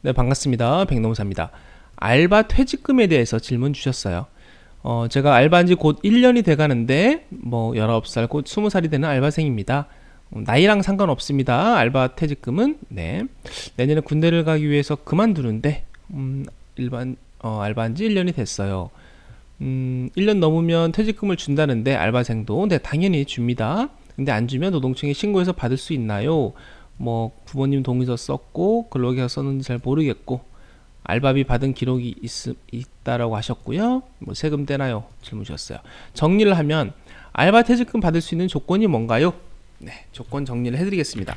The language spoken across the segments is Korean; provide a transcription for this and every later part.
네, 반갑습니다. 백농사입니다. 알바 퇴직금에 대해서 질문 주셨어요. 제가 알바한 지 곧 1년이 돼 가는데, 19살, 곧 20살이 되는 알바생입니다. 나이랑 상관없습니다. 알바 퇴직금은. 네. 내년에 군대를 가기 위해서 그만두는데, 알바한 지 1년이 됐어요. 1년 넘으면 퇴직금을 준다는데, 알바생도. 네, 당연히 줍니다. 근데 안 주면 노동청에 신고해서 받을 수 있나요? 부모님 동의서 썼고 근로계약 썼는지 잘 모르겠고 알바비 받은 기록이 있다라고 하셨고요. 세금 떼나요? 질문 주셨어요. 정리를 하면 알바 퇴직금 받을 수 있는 조건이 뭔가요? 네, 조건 정리를 해드리겠습니다.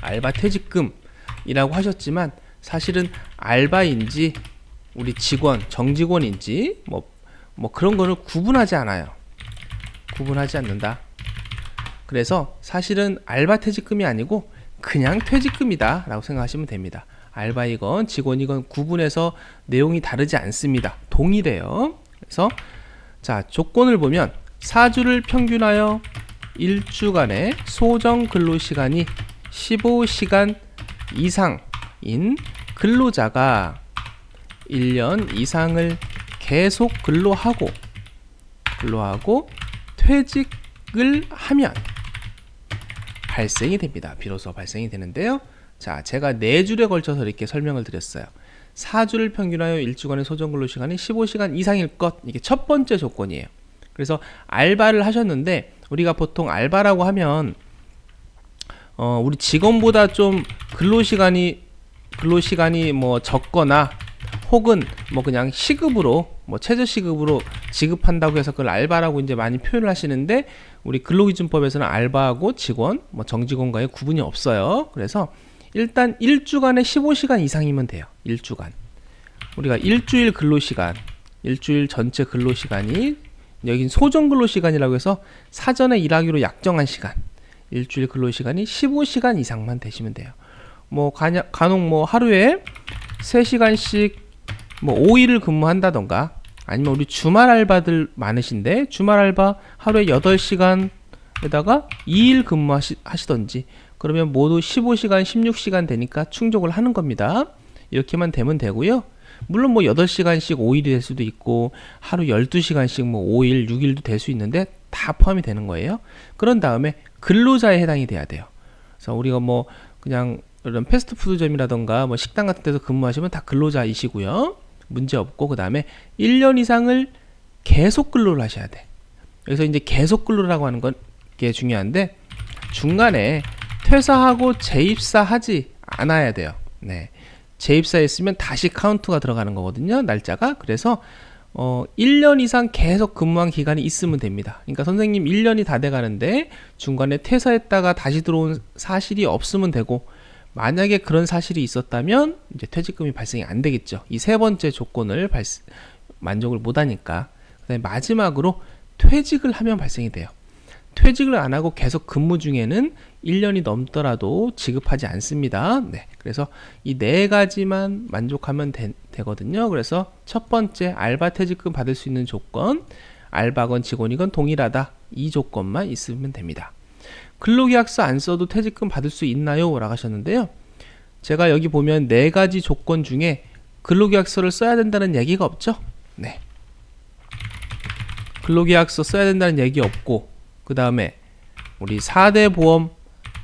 알바 퇴직금이라고 하셨지만 사실은 알바인지 우리 직원, 정직원인지 그런 거를 구분하지 않아요. 구분하지 않는다. 그래서 사실은 알바 퇴직금이 아니고 그냥 퇴직금이다 라고 생각하시면 됩니다. 알바이건 직원이건 구분해서 내용이 다르지 않습니다. 동일해요. 그래서 자, 조건을 보면 4주를 평균하여 1주간의 소정 근로시간이 15시간 이상인 근로자가 1년 이상을 계속 근로하고 퇴직을 하면 발생이 됩니다. 비로소 발생이 되는데요. 자, 제가 4줄에 걸쳐서 이렇게 설명을 드렸어요. 4주를 평균하여 1주간의 소정근로시간이 15시간 이상일 것. 이게 첫 번째 조건이에요. 그래서 알바를 하셨는데 우리가 보통 알바라고 하면 우리 직원보다 좀 근로시간이 적거나 혹은 그냥 시급으로 최저시급으로 지급한다고 해서 그걸 알바라고 이제 많이 표현을 하시는데 우리 근로기준법에서는 알바하고 직원, 정직원과의 구분이 없어요. 그래서 일단 1주간에 15시간 이상이면 돼요. 1주간. 우리가 일주일 근로시간, 일주일 전체 근로시간이 여긴 소정 근로시간이라고 해서 사전에 일하기로 약정한 시간, 일주일 근로시간이 15시간 이상만 되시면 돼요. 간혹 하루에 3시간씩 5일을 근무한다던가 아니면 우리 주말 알바들 많으신데 주말 알바 하루에 8시간에다가 2일 근무하시던지 그러면 모두 15시간 16시간 되니까 충족을 하는 겁니다. 이렇게만 되면 되고요. 물론 8시간씩 5일이 될 수도 있고 하루 12시간씩 5일 6일도 될 수 있는데 다 포함이 되는 거예요. 그런 다음에 근로자에 해당이 돼야 돼요. 그래서 우리가 그냥 이런 패스트푸드점이라던가 식당 같은 데서 근무하시면 다 근로자이시고요. 문제 없고 그 다음에 1년 이상을 계속 근로를 하셔야 돼. 여기서 이제 계속 근로라고 하는 건 게 중요한데 중간에 퇴사하고 재입사하지 않아야 돼요. 네, 재입사했으면 다시 카운트가 들어가는 거거든요. 날짜가. 그래서 1년 이상 계속 근무한 기간이 있으면 됩니다. 그러니까 선생님 1년이 다 돼가는데 중간에 퇴사했다가 다시 들어온 사실이 없으면 되고 만약에 그런 사실이 있었다면 이제 퇴직금이 발생이 안 되겠죠. 이 세 번째 조건을 만족을 못 하니까. 그다음에 마지막으로 퇴직을 하면 발생이 돼요. 퇴직을 안 하고 계속 근무 중에는 1년이 넘더라도 지급하지 않습니다. 네. 그래서 이 4가지만 만족하면 되거든요. 그래서 첫 번째 알바 퇴직금 받을 수 있는 조건, 알바건 직원이건 동일하다. 이 조건만 있으면 됩니다. 근로계약서 안 써도 퇴직금 받을 수 있나요? 라고 하셨는데요. 제가 여기 보면 4가지 조건 중에 근로계약서를 써야 된다는 얘기가 없죠? 네. 근로계약서 써야 된다는 얘기 없고 그 다음에 우리 4대 보험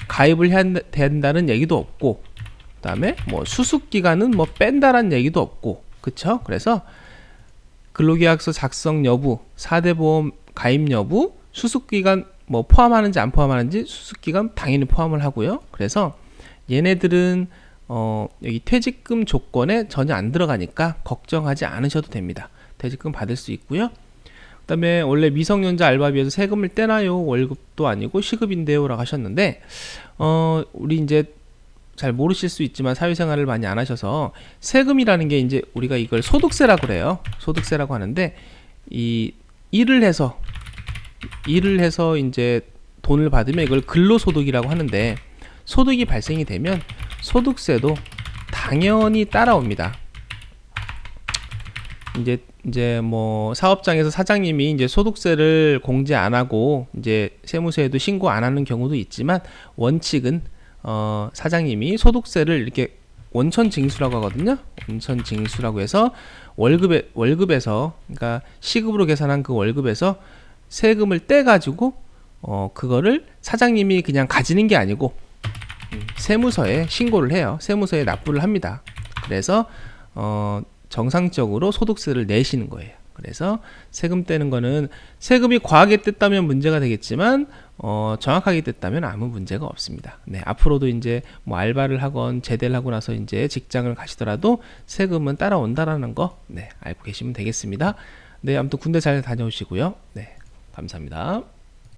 가입을 해야 된다는 얘기도 없고 그 다음에 수습기간은 뺀다라는 얘기도 없고 그쵸? 그래서 근로계약서 작성 여부, 4대 보험 가입 여부, 수습기간 포함하는지 안 포함하는지 수습기간 당연히 포함을 하고요. 그래서 얘네들은 여기 퇴직금 조건에 전혀 안 들어가니까 걱정하지 않으셔도 됩니다. 퇴직금 받을 수 있고요. 그 다음에 원래 미성년자 알바비에서 세금을 떼나요? 월급도 아니고 시급인데요 라고 하셨는데 우리 이제 잘 모르실 수 있지만 사회생활을 많이 안 하셔서 세금이라는 게 이제 우리가 이걸 소득세라고 그래요. 소득세라고 하는데 이 일을 해서 이제 돈을 받으면 이걸 근로소득이라고 하는데 소득이 발생이 되면 소득세도 당연히 따라옵니다. 이제 사업장에서 사장님이 이제 소득세를 공제 안 하고 이제 세무서에도 신고 안 하는 경우도 있지만 원칙은 사장님이 소득세를 이렇게 원천 징수라고 하거든요. 원천 징수라고 해서 월급에서, 그러니까 시급으로 계산한 그 월급에서 세금을 떼 가지고 그거를 사장님이 그냥 가지는 게 아니고 세무서에 신고를 해요. 세무서에 납부를 합니다. 그래서 정상적으로 소득세를 내시는 거예요. 그래서 세금 떼는 거는 세금이 과하게 뗐다면 문제가 되겠지만 정확하게 뗐다면 아무 문제가 없습니다. 네, 앞으로도 이제 뭐 알바를 하건 제대를 하고 나서 이제 직장을 가시더라도 세금은 따라온다라는 거, 네, 알고 계시면 되겠습니다. 네, 아무튼 군대 잘 다녀오시고요. 네, 감사합니다.